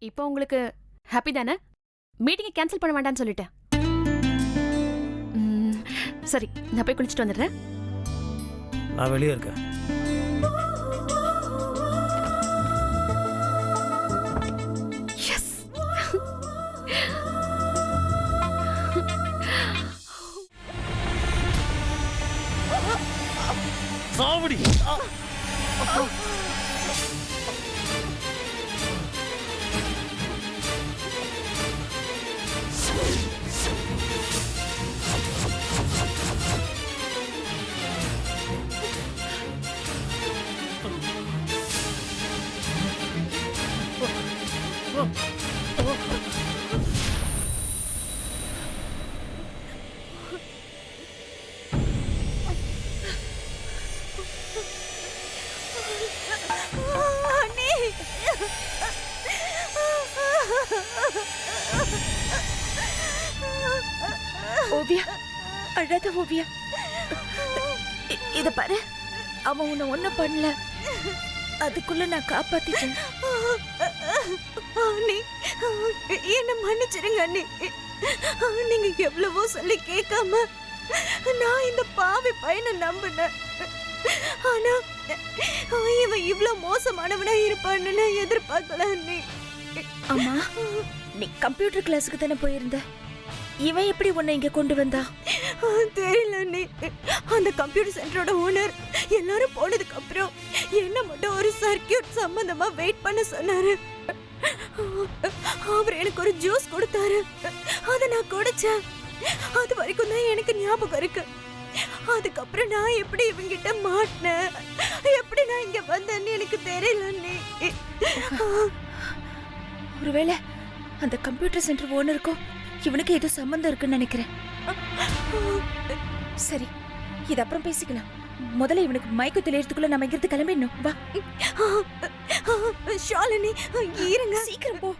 இப்போ உங்களுக்கு ஹாப்பி தானே? மீட்டிங்கை கேன்சல் பண்ண வேண்டாம்னு சொல்லிட்டேன். சரி, நான் போய் குளிச்சுட்டு வந்துடுறேன். நான் வெளியே இருக்கேன். எஸ். சாவடி. ஓவியா, அழாத ஓவியா. இத பாரு, அவன் உன்னை ஒண்ணும் பண்ணல. அதுக்குள்ள நான் காப்பாத்திட்டேன். அண்ணி, என்ன மன்னிச்சிருங்க அண்ணி. நீங்க எவ்வளவோ சொல்லி கேட்காம நான் இந்த பாவி பையனை நம்பினேன். ஆனா இவன் இவ்வளவு மோசமானவனா இருப்பான்னு நான் எதிர்பார்க்கல அண்ணி. அம்மா, நீ கம்ப்யூட்டர் கிளாஸுக்கு தானே போயிருந்த. இவன் எப்படி உன்னை இங்க கொண்டு வந்தா? தெரியல அண்ணி. அந்த கம்ப்யூட்டர் சென்டரோட ஓனர் எல்லாரும் போனதுக்கு அப்புறம் என்ன மட்டும் ஒரு சர்க்கியூட் சம்பந்தமா வெயிட் பண்ண சொன்னாரு. அவர் எனக்கு ஒரு ஜூஸ் கொடுத்தாரு. அதை நான் குடிச்சேன். அது வரைக்கும் தான் எனக்கு ஞாபகம் இருக்கு. அதுக்கப்புறம் நான் எப்படி இவங்கிட்ட மாட்டினேன், எப்படி நான் இங்க வந்தேன்னு எனக்கு தெரியல அண்ணி. ஒருவேளை அந்த கம்ப்யூட்டர் சென்டர் ஓனருக்கும் இவனுக்கு ஏதோ சம்பந்தம் இருக்குன்னு நினைக்கிறேன். சரி, இது அப்புறம் பேசிக்கலாம். முதல்ல இவனுக்கு மயக்கம் தெளியறதுக்குள்ள நம்ம இங்கிருந்து கிளம்பிடணும். வா ஷாலினி, இருங்க. சீக்கிரம் போ.